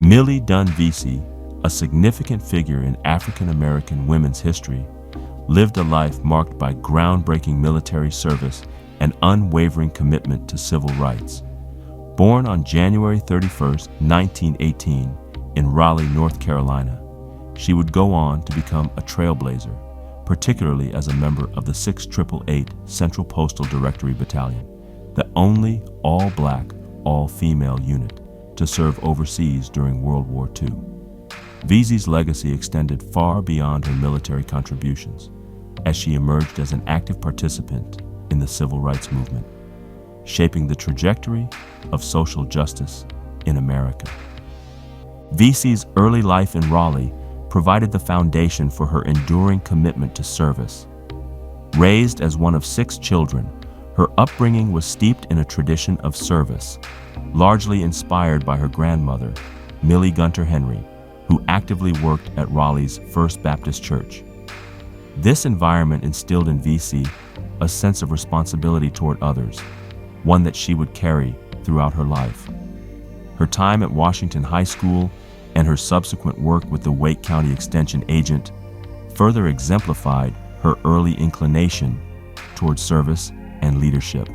Millie Dunn Veasey, a significant figure in African American women's history, lived a life marked by groundbreaking military service and unwavering commitment to civil rights. Born on January 31, 1918, in Raleigh, North Carolina, she would go on to become a trailblazer, particularly as a member of the 6888th Central Postal Directory Battalion, the only all-black, all-female unit to serve overseas during World War II. Veasey's legacy extended far beyond her military contributions, as she emerged as an active participant in the civil rights movement, shaping the trajectory of social justice in America. Veasey's early life in Raleigh provided the foundation for her enduring commitment to service. Raised as one of 6 children, her upbringing was steeped in a tradition of service, largely inspired by her grandmother, Millie Gunter Henry, who actively worked at Raleigh's First Baptist Church. This environment instilled in Veasey a sense of responsibility toward others, one that she would carry throughout her life. Her time at Washington High School and her subsequent work with the Wake County Extension agent further exemplified her early inclination toward service and leadership.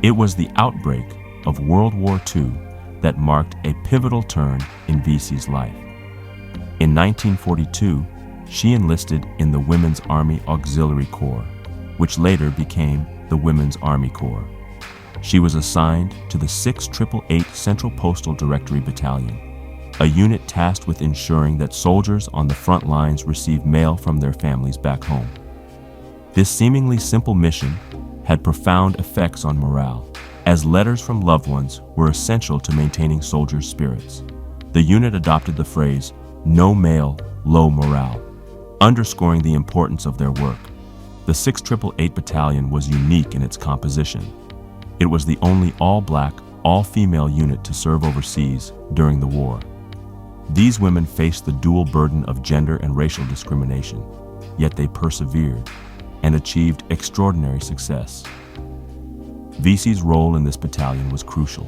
It was the outbreak of World War II that marked a pivotal turn in Veasey's life. In 1942, she enlisted in the Women's Army Auxiliary Corps, which later became the Women's Army Corps. She was assigned to the 6888th Central Postal Directory Battalion, a unit tasked with ensuring that soldiers on the front lines received mail from their families back home. This seemingly simple mission had profound effects on morale, as letters from loved ones were essential to maintaining soldiers' spirits. The unit adopted the phrase, "No mail, low morale," underscoring the importance of their work. The 6888th Battalion was unique in its composition. It was the only all-black, all-female unit to serve overseas during the war. These women faced the dual burden of gender and racial discrimination, yet they persevered and achieved extraordinary success. Veasey's role in this battalion was crucial.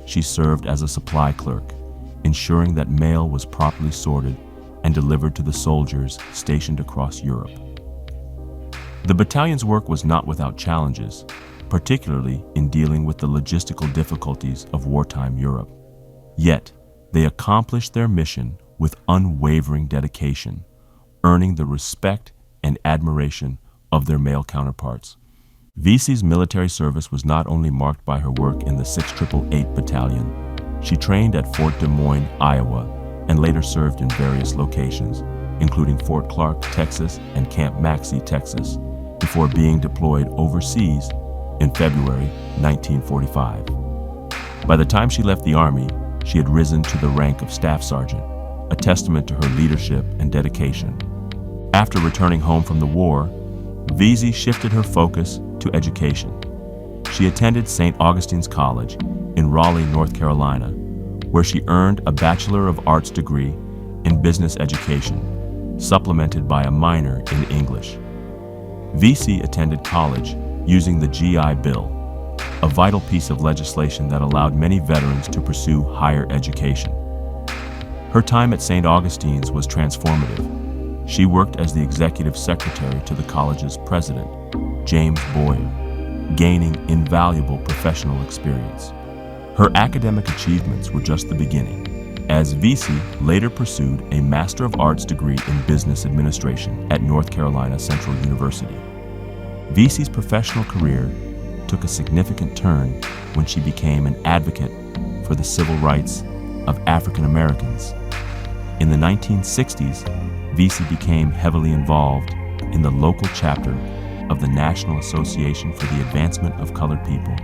She served as a supply clerk, ensuring that mail was properly sorted and delivered to the soldiers stationed across Europe. The battalion's work was not without challenges, particularly in dealing with the logistical difficulties of wartime Europe. Yet, they accomplished their mission with unwavering dedication, earning the respect and admiration of their male counterparts. Veasey's military service was not only marked by her work in the 6888th Battalion. She trained at Fort Des Moines, Iowa, and later served in various locations, including Fort Clark, Texas, and Camp Maxey, Texas, before being deployed overseas in February 1945. By the time she left the Army, she had risen to the rank of Staff Sergeant, a testament to her leadership and dedication. After returning home from the war, Veasey shifted her focus to education. She attended St. Augustine's College in Raleigh, North Carolina, where she earned a Bachelor of Arts degree in business education, supplemented by a minor in English. Veasey attended college using the GI Bill, a vital piece of legislation that allowed many veterans to pursue higher education. Her time at St. Augustine's was transformative. She worked as the executive secretary to the college's president, James Boyer, gaining invaluable professional experience. Her academic achievements were just the beginning, as Veasey later pursued a Master of Arts degree in Business Administration at North Carolina Central University. Veasey's professional career took a significant turn when she became an advocate for the civil rights of African Americans. In the 1960s, Veasey became heavily involved in the local chapter of the National Association for the Advancement of Colored People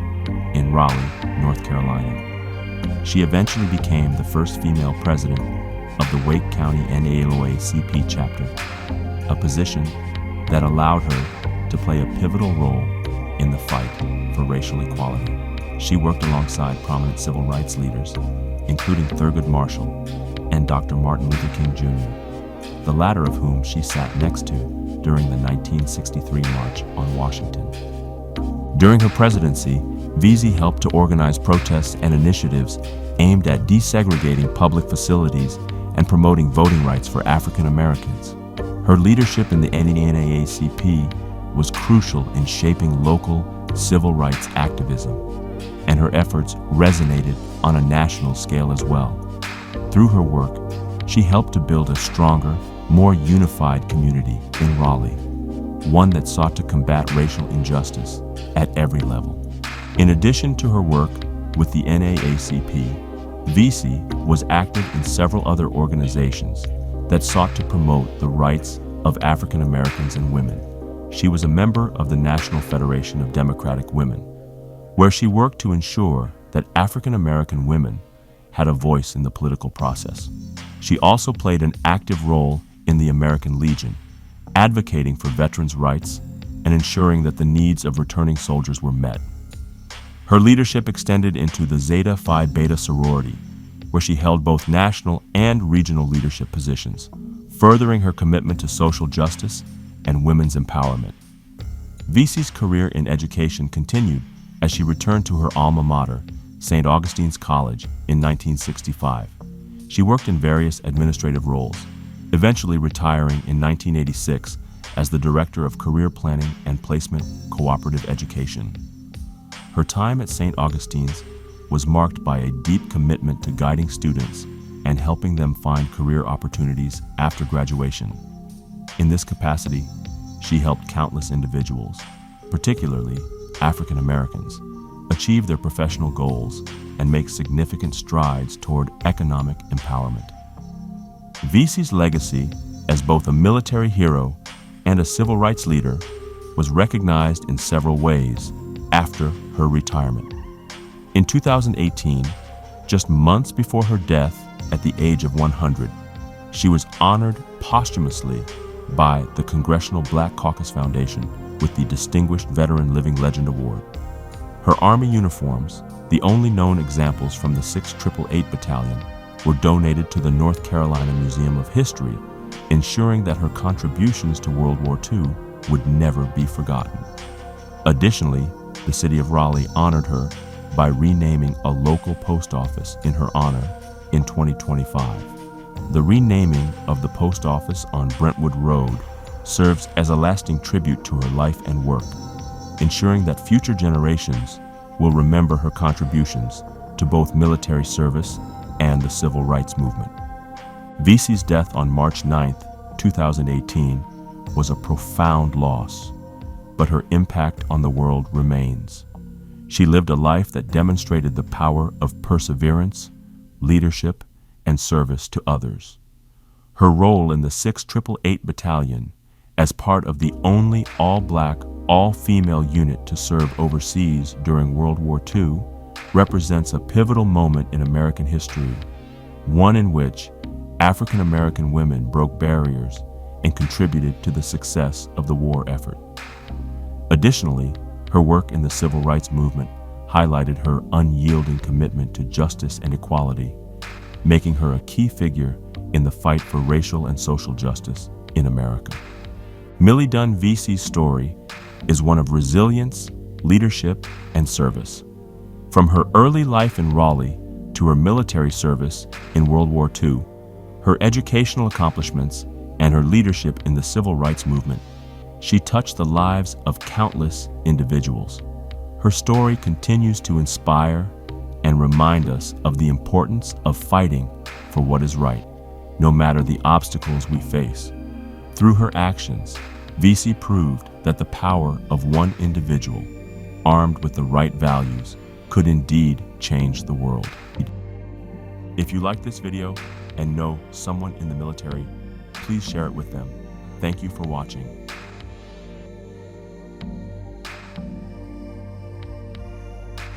in Raleigh, North Carolina. She eventually became the first female president of the Wake County NALOA-CP chapter, a position that allowed her to play a pivotal role in the fight for racial equality. She worked alongside prominent civil rights leaders, including Thurgood Marshall and Dr. Martin Luther King Jr., the latter of whom she sat next to during the 1963 March on Washington. During her presidency, Veasey helped to organize protests and initiatives aimed at desegregating public facilities and promoting voting rights for African Americans. Her leadership in the NAACP was crucial in shaping local civil rights activism, and her efforts resonated on a national scale as well. Through her work, she helped to build a stronger, more unified community in Raleigh, one that sought to combat racial injustice at every level. In addition to her work with the NAACP, Veasey was active in several other organizations that sought to promote the rights of African Americans and women. She was a member of the National Federation of Democratic Women, where she worked to ensure that African American women had a voice in the political process. She also played an active role in the American Legion, advocating for veterans' rights and ensuring that the needs of returning soldiers were met. Her leadership extended into the Zeta Phi Beta sorority, where she held both national and regional leadership positions, furthering her commitment to social justice and women's empowerment. Veasey's career in education continued as she returned to her alma mater, St. Augustine's College, in 1965. She worked in various administrative roles, eventually retiring in 1986 as the Director of Career Planning and Placement Cooperative Education. Her time at St. Augustine's was marked by a deep commitment to guiding students and helping them find career opportunities after graduation. In this capacity, she helped countless individuals, particularly African Americans, achieve their professional goals and make significant strides toward economic empowerment. Veasey's legacy as both a military hero and a civil rights leader was recognized in several ways after her retirement. In 2018, just months before her death at the age of 100, she was honored posthumously by the Congressional Black Caucus Foundation with the Distinguished Veteran Living Legend Award. Her Army uniforms, the only known examples from the 6888th Battalion, were donated to the North Carolina Museum of History, ensuring that her contributions to World War II would never be forgotten. Additionally, the city of Raleigh honored her by renaming a local post office in her honor in 2025. The renaming of the post office on Brentwood Road serves as a lasting tribute to her life and work, ensuring that future generations will remember her contributions to both military service and the civil rights movement. Veasey's death on March 9, 2018, was a profound loss, but her impact on the world remains. She lived a life that demonstrated the power of perseverance, leadership, and service to others. Her role in the 6888th Battalion, as part of the only all-black, all-female unit to serve overseas during World War II, represents a pivotal moment in American history, one in which African American women broke barriers and contributed to the success of the war effort. Additionally, her work in the civil rights movement highlighted her unyielding commitment to justice and equality, making her a key figure in the fight for racial and social justice in America. Millie Dunn Veasey's story is one of resilience, leadership, and service. From her early life in Raleigh to her military service in World War II, her educational accomplishments, and her leadership in the civil rights movement, she touched the lives of countless individuals. Her story continues to inspire and remind us of the importance of fighting for what is right, no matter the obstacles we face. Through her actions, Veasey proved that the power of one individual, armed with the right values, could indeed change the world. If you like this video and know someone in the military, please share it with them. Thank you for watching.